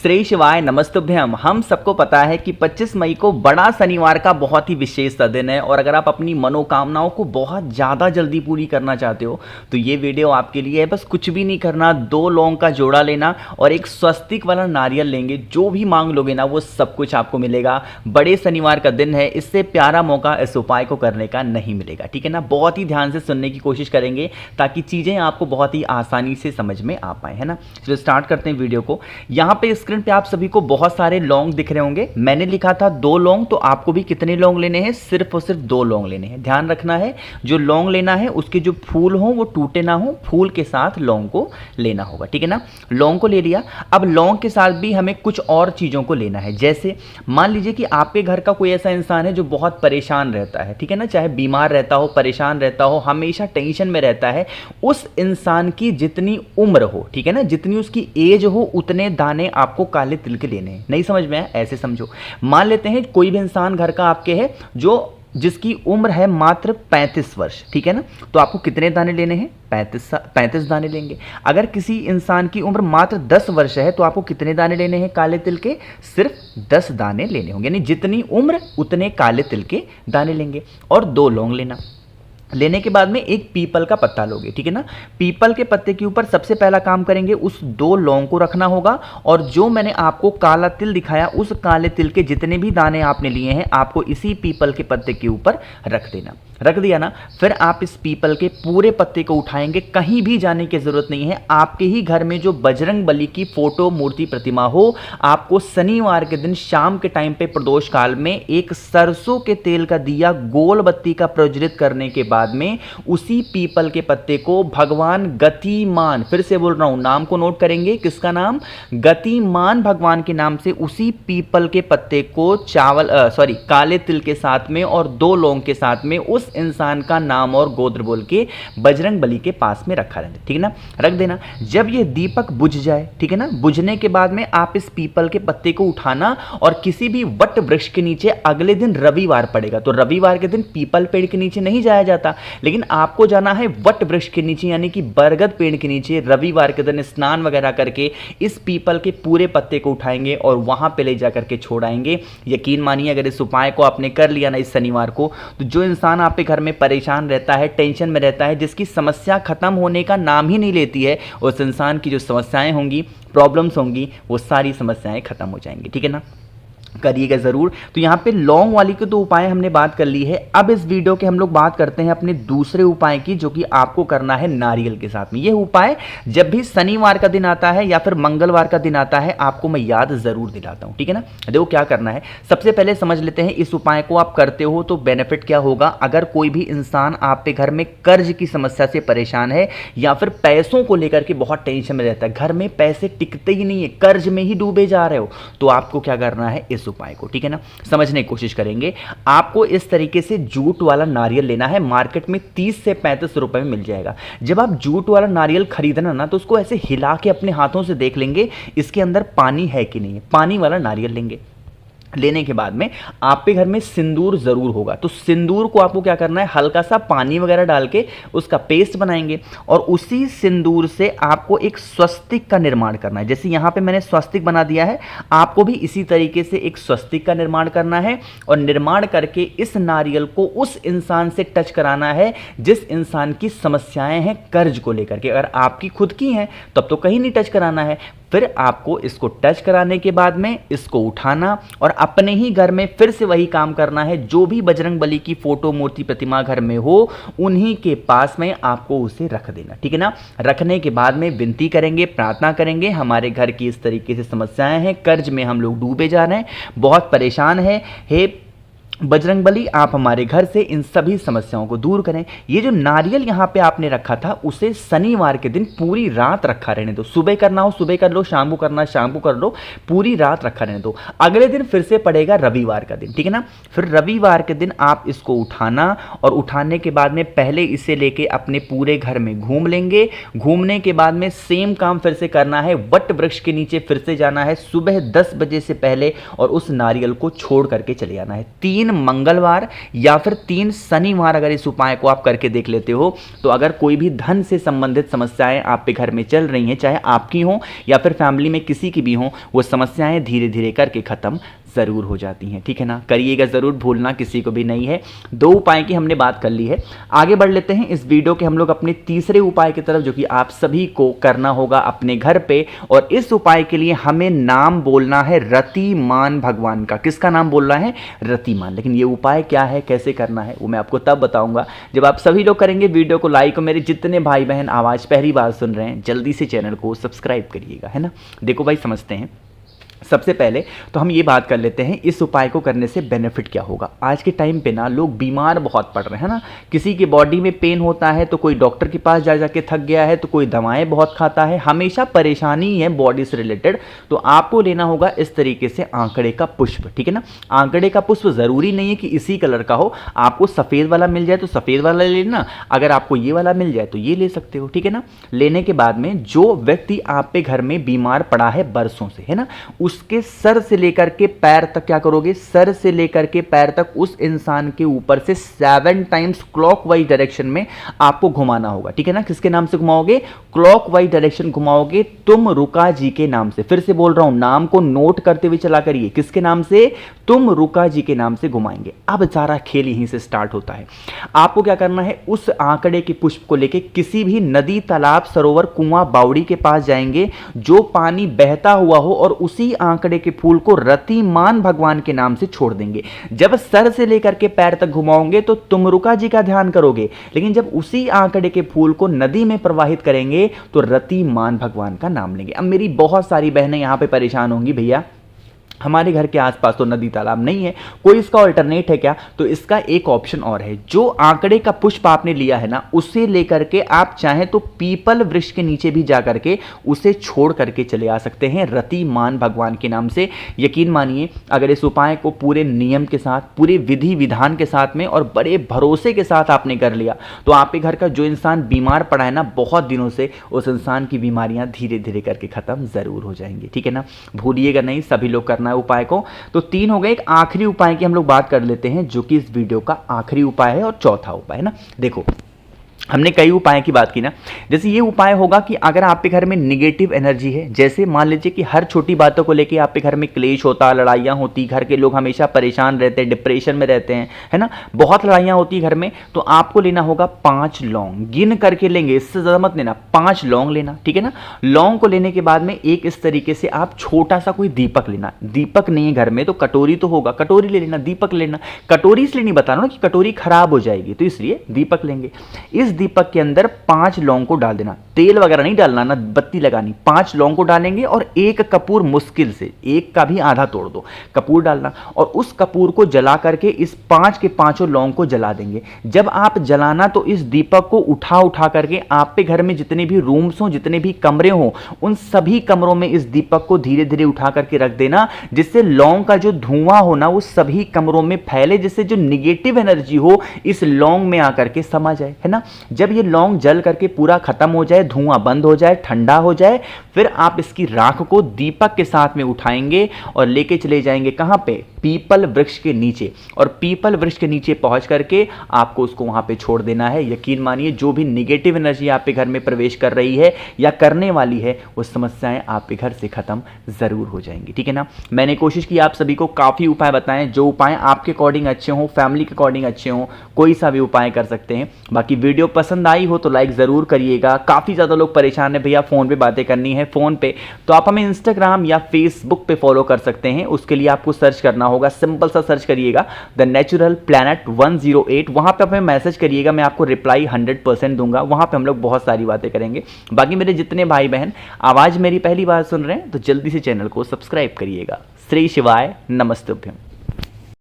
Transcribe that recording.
श्री शिवाय नमस्तुभ्यम। हम सबको पता है कि 25 मई को बड़ा शनिवार का बहुत ही विशेष दिन है और अगर आप अपनी मनोकामनाओं को बहुत ज़्यादा जल्दी पूरी करना चाहते हो तो ये वीडियो आपके लिए है। बस कुछ भी नहीं करना, 2 लौंग का जोड़ा लेना और एक स्वस्तिक वाला नारियल लेंगे। जो भी मांग लोगे ना वो सब कुछ आपको मिलेगा। बड़े शनिवार का दिन है, इससे प्यारा मौका इस उपाय को करने का नहीं मिलेगा, ठीक है ना। बहुत ही ध्यान से सुनने की कोशिश करेंगे ताकि चीज़ें आपको बहुत ही आसानी से समझ में आ पाए, है ना। चलो स्टार्ट करते हैं वीडियो को। यहाँ पे स्क्रीन पे आप सभी को बहुत सारे लौंग दिख रहे होंगे। मैंने लिखा था 2 लौंग, तो आपको भी कितने लौंग लेने हैं? सिर्फ और सिर्फ 2 लौंग लेने हैं। ध्यान रखना है, जो लौंग लेना है उसके जो फूल हो वो टूटे ना हो, फूल के साथ लौंग को लेना होगा, ठीक है ना। लौंग को ले लिया। अब लौंग के साथ भी हमें कुछ और चीज़ों को लेना है। जैसे मान लीजिए कि आपके घर का कोई ऐसा इंसान है जो बहुत परेशान रहता है, ठीक है ना, चाहे बीमार रहता हो, परेशान रहता हो, हमेशा टेंशन में रहता है। उस इंसान की जितनी उम्र हो, ठीक है ना, जितनी उसकी एज हो उतने दाने आपको काले तिल के लेने हैं। नहीं समझ में आया? ऐसे समझो, मान लेते हैं कोई भी इंसान घर का आपके है जिसकी उम्र है मात्र 35 वर्ष, ठीक है ना, तो आपको कितने दाने लेने हैं? 35 दाने लेंगे। अगर किसी इंसान की उम्र मात्र 10 वर्ष है तो आपको कितने दाने लेने हैं काले तिल के? सिर्फ 10 दाने लेने होंगे, यानी जितनी उम्र उतने काले तिल के दाने लेंगे। और 2 लौंग लेने के बाद में एक पीपल का पत्ता लोगे, ठीक है ना। पीपल के पत्ते के ऊपर सबसे पहला काम करेंगे, उस 2 लौंग को रखना होगा और जो मैंने आपको काला तिल दिखाया उस काले तिल के जितने भी दाने आपने लिए हैं आपको इसी पीपल के पत्ते के ऊपर रख देना। रख दिया ना, फिर आप इस पीपल के पूरे पत्ते को उठाएंगे। कहीं भी जाने की जरूरत नहीं है। आपके ही घर में जो बजरंग बली की फोटो मूर्ति प्रतिमा हो, आपको शनिवार के दिन शाम के टाइम पे प्रदोष काल में एक सरसों के तेल का दिया गोल बत्ती का प्रज्वलित करने के बाद में उसी पीपल के पत्ते को भगवान गतिमान, फिर से बोल रहा हूं, नाम को नोट करेंगे, किसका नाम? गतिमान भगवान के नाम से उसी पीपल के पत्ते को काले तिल के साथ में और 2 लौंग के साथ में उस इंसान का नाम और गोत्र बोल के बजरंग बली के पास में रखा रहता है, ठीक है ना, रख देना। जब ये दीपक बुझ जाए, ठीक है ना, बुझने के बाद में आप इस पीपल के पत्ते को उठाना और किसी भी वट वृक्ष के नीचे, अगले दिन रविवार पड़ेगा तो रविवार के दिन पीपल पेड़ के नीचे नहीं जाया जाता, लेकिन आपको जाना है वट वृक्ष के नीचे यानी कि बरगद पेड़ के नीचे। रविवार के दिन स्नान वगैरह करके इस पीपल के पूरे पत्ते को उठाएंगे और वहां पे ले जाकर के छोड़ाएंगे। यकीन मानिए अगर इस उपाय को आपने कर लिया ना इस शनिवार को, तो जो इंसान आप घर में परेशान रहता है, टेंशन में रहता है, जिसकी समस्या खत्म होने का नाम ही नहीं लेती है, उस इंसान की जो समस्याएं होंगी, प्रॉब्लम्स होंगी, वो सारी समस्याएं खत्म हो जाएंगी, ठीक है ना। करिएगा जरूर। तो यहाँ पे लौंग वाली के 2 उपाय हमने बात कर ली है। अब इस वीडियो के हम लोग बात करते हैं अपने दूसरे उपाय की, जो कि आपको करना है नारियल के साथ में। यह उपाय जब भी शनिवार का दिन आता है या फिर मंगलवार का दिन आता है आपको मैं याद जरूर दिलाता हूँ, ठीक है ना। देखो क्या करना है, सबसे पहले समझ लेते हैं इस उपाय को आप करते हो तो बेनिफिट क्या होगा। अगर कोई भी इंसान आपके घर में कर्ज की समस्या से परेशान है या फिर पैसों को लेकर के बहुत टेंशन में रहता है, घर में पैसे टिकते ही नहीं है, कर्ज में ही डूबे जा रहे हो, तो आपको क्या करना है इस उपाय को, ठीक है ना, समझने की कोशिश करेंगे। आपको इस तरीके से जूट वाला नारियल लेना है। मार्केट में 30 से 35 रुपए में मिल जाएगा। जब आप जूट वाला नारियल खरीदना ना तो उसको ऐसे हिला के अपने हाथों से देख लेंगे इसके अंदर पानी है कि नहीं है। पानी वाला नारियल लेंगे। लेने के बाद में आपके घर में सिंदूर जरूर होगा, तो सिंदूर को आपको क्या करना है, हल्का सा पानी वगैरह डाल के उसका पेस्ट बनाएंगे और उसी सिंदूर से आपको एक स्वस्तिक का निर्माण करना है। जैसे यहाँ पे मैंने स्वस्तिक बना दिया है, आपको भी इसी तरीके से एक स्वस्तिक का निर्माण करना है और निर्माण करके इस नारियल को उस इंसान से टच कराना है जिस इंसान की समस्याएं हैं कर्ज को लेकर के। अगर आपकी खुद की हैं तब तो कहीं नहीं टच कराना है। फिर आपको इसको टच कराने के बाद में इसको उठाना और अपने ही घर में फिर से वही काम करना है। जो भी बजरंग बली की फोटो मूर्ति प्रतिमा घर में हो उन्हीं के पास में आपको उसे रख देना, ठीक है ना। रखने के बाद में विनती करेंगे, प्रार्थना करेंगे, हमारे घर की इस तरीके से समस्याएं हैं, कर्ज में हम लोग डूबे जा रहे हैं, बहुत परेशान है, हे बजरंग बली आप हमारे घर से इन सभी समस्याओं को दूर करें। ये जो नारियल यहाँ पे आपने रखा था उसे शनिवार के दिन पूरी रात रखा रहने दो। सुबह करना हो सुबह कर लो, शाम को करना है शाम को कर लो, पूरी रात रखा रहने दो। अगले दिन फिर से पड़ेगा रविवार का दिन, ठीक है ना। फिर रविवार के दिन आप इसको उठाना और उठाने के बाद में पहले इसे लेके अपने पूरे घर में घूम लेंगे। घूमने के बाद में सेम काम फिर से करना है, वट वृक्ष के नीचे फिर से जाना है सुबह 10 बजे से पहले और उस नारियल को छोड़ करके चले जाना है। 3 3 मंगलवार या फिर 3 शनिवार अगर इस उपाय को आप करके देख लेते हो तो अगर कोई भी धन से संबंधित समस्याएं आप पे घर में चल रही हैं, चाहे आपकी हो या फिर फैमिली में किसी की भी हो, वो समस्याएं धीरे धीरे करके खत्म ज़रूर हो जाती हैं। ठीक है ना, करिएगा ज़रूर, भूलना किसी को भी नहीं है। 2 उपाय की हमने बात कर ली है। आगे बढ़ लेते हैं इस वीडियो के हम लोग अपने तीसरे उपाय की तरफ, जो कि आप सभी को करना होगा अपने घर पे। और इस उपाय के लिए हमें नाम बोलना है रतिमान भगवान का। किसका नाम बोलना है? रतिमान। लेकिन ये उपाय क्या है, कैसे करना है, वो मैं आपको तब बताऊंगा जब आप सभी लोग करेंगे वीडियो को लाइक। और मेरे जितने भाई बहन आवाज़ पहली बार सुन रहे हैं, जल्दी से चैनल को सब्सक्राइब करिएगा, है ना। देखो भाई, समझते हैं। सबसे पहले तो हम ये बात कर लेते हैं इस उपाय को करने से बेनिफिट क्या होगा। आज के टाइम पे ना लोग बीमार बहुत पड़ रहे हैं ना, किसी की बॉडी में पेन होता है तो कोई डॉक्टर के पास जा जाके थक गया है, तो कोई दवाएं बहुत खाता है, हमेशा परेशानी है बॉडी से रिलेटेड। तो आपको लेना होगा इस तरीके से आंकड़े का पुष्प। ठीक है ना, आंकड़े का पुष्प ज़रूरी नहीं है कि इसी कलर का हो, आपको सफ़ेद वाला मिल जाए तो सफ़ेद वाला ले लेना, अगर आपको ये वाला मिल जाए तो ये ले सकते हो। ठीक है ना, लेने के बाद में जो व्यक्ति आप पे घर में बीमार पड़ा है बरसों से, है ना, उसके सर से लेकर के पैर तक क्या करोगे, सर से लेकर के पैर तक उस इंसान के ऊपर से 7 टाइम्स क्लॉकवाइज डायरेक्शन में आपको घुमाना होगा। ठीक है ना, किसके नाम से घुमाओगे? क्लॉकवाइज डायरेक्शन घुमाओगे, तुम रुका जी के नाम से। फिर से बोल रहा हूं, नाम को नोट करते हुए चला करिए, किसके नाम से? तुम रुका जी के नाम से घुमाएंगे। अब सारा खेल यहीं से स्टार्ट होता है। आपको क्या करना है, उस आंकड़े के पुष्प को लेके किसी भी नदी, तालाब, सरोवर, कुआं, बावड़ी के पास जाएंगे जो पानी बहता हुआ हो, और उसी आंकड़े के फूल को रतिमान भगवान के नाम से छोड़ देंगे। जब सर से लेकर के पैर तक घुमाओगे तो तुमरुका जी का ध्यान करोगे, लेकिन जब उसी आंकड़े के फूल को नदी में प्रवाहित करेंगे तो रतिमान भगवान का नाम लेंगे। अब मेरी बहुत सारी बहनें यहां पे परेशान होंगी, भैया हमारे घर के आसपास तो नदी तालाब नहीं है, कोई इसका अल्टरनेट है क्या? तो इसका एक ऑप्शन और है। जो आंकड़े का पुष्प आपने लिया है ना, उसे लेकर के आप चाहें तो पीपल वृक्ष के नीचे भी जाकर के उसे छोड़ करके चले आ सकते हैं रतिमान भगवान के नाम से। यकीन मानिए, अगर इस उपाय को पूरे नियम के साथ, पूरे विधि विधान के साथ में और बड़े भरोसे के साथ आपने कर लिया तो आपके घर का जो इंसान बीमार पड़ा है ना बहुत दिनों से, उस इंसान की बीमारियां धीरे धीरे करके खत्म जरूर हो जाएंगी। ठीक है ना, भूलिएगा नहीं, सभी लोग करना उपाय को। तो 3 हो गए। एक आखिरी उपाय की हम लोग बात कर लेते हैं, जो कि इस वीडियो का आखिरी उपाय है और चौथा उपाय है ना। देखो, हमने कई उपाय की बात की ना, जैसे ये उपाय होगा कि अगर आपके घर में निगेटिव एनर्जी है, जैसे मान लीजिए कि हर छोटी बातों को लेके आपके घर में क्लेश होता, लड़ाइयाँ होती, घर के लोग हमेशा परेशान रहते हैं, डिप्रेशन में रहते हैं, है ना, बहुत लड़ाइयाँ होती घर में, तो आपको लेना होगा 5 लौंग। गिन करके लेंगे, इससे ज़्यादा मत लेना, 5 लौंग लेना। ठीक है ना, लौंग को लेने के बाद में एक इस तरीके से आप छोटा सा कोई दीपक लेना। दीपक नहीं है घर में तो कटोरी तो होगा, कटोरी ले लेना, दीपक लेना। कटोरी इसलिए नहीं बता रहा ना कि कटोरी खराब हो जाएगी, तो इसलिए दीपक लेंगे। इस दीपक के अंदर 5 लौंग को डाल देना, तेल वगैरह नहीं डालना, ना बत्ती लगानी। 5 लौंग को डालेंगे और एक कपूर, मुश्किल से एक का भी आधा तोड़ दो, कपूर डालना, और उस कपूर को जला करके इस 5 के 5 लौंग को जला देंगे। जब आप जलाना तो इस दीपक को उठा उठा करके आप पे घर में जितने भी रूम्स हो, जितने भी कमरे हो, उन सभी कमरों में इस दीपक को धीरे धीरे उठा करके रख देना, जिससे लौंग का जो धुआं हो ना वो सभी कमरों में फैले, जिससे जो निगेटिव एनर्जी हो इस लौंग में आकर के समा जाए, है ना। जब ये लौंग जल करके पूरा खत्म हो जाए, धुआं बंद हो जाए, ठंडा हो जाए, फिर आप इसकी राख को दीपक के साथ में उठाएंगे और लेके चले जाएंगे कहां पे? पीपल वृक्ष के नीचे। और पीपल वृक्ष के नीचे पहुंच करके आपको उसको वहां पे छोड़ देना है। यकीन मानिए, जो भी निगेटिव एनर्जी आपके घर में प्रवेश कर रही है या करने वाली है, वो समस्याएं आपके घर से खत्म जरूर हो जाएंगी। ठीक है ना, मैंने कोशिश की आप सभी को काफी उपाय बताएं, जो उपाय आपके अकॉर्डिंग अच्छे हों, फैमिली के अकॉर्डिंग अच्छे हों, कोई सा भी उपाय कर सकते हैं। बाकी वीडियो पसंद आई हो तो लाइक ज़रूर करिएगा। काफ़ी ज़्यादा लोग परेशान हैं, भैया फ़ोन पे बातें करनी है फ़ोन पे, तो आप हमें इंस्टाग्राम या फेसबुक पे फॉलो कर सकते हैं। उसके लिए आपको सर्च करना होगा, सिंपल सा सर्च करिएगा द नेचुरल प्लैनेट 108। वहाँ पे हमें मैसेज करिएगा, मैं आपको रिप्लाई 100% दूंगा। वहाँ पे हम लोग बहुत सारी बातें करेंगे। बाकी मेरे जितने भाई बहन आवाज़ मेरी पहली बार सुन रहे हैं तो जल्दी से चैनल को सब्सक्राइब करिएगा। श्री शिवाय, नमस्तुभ्यम।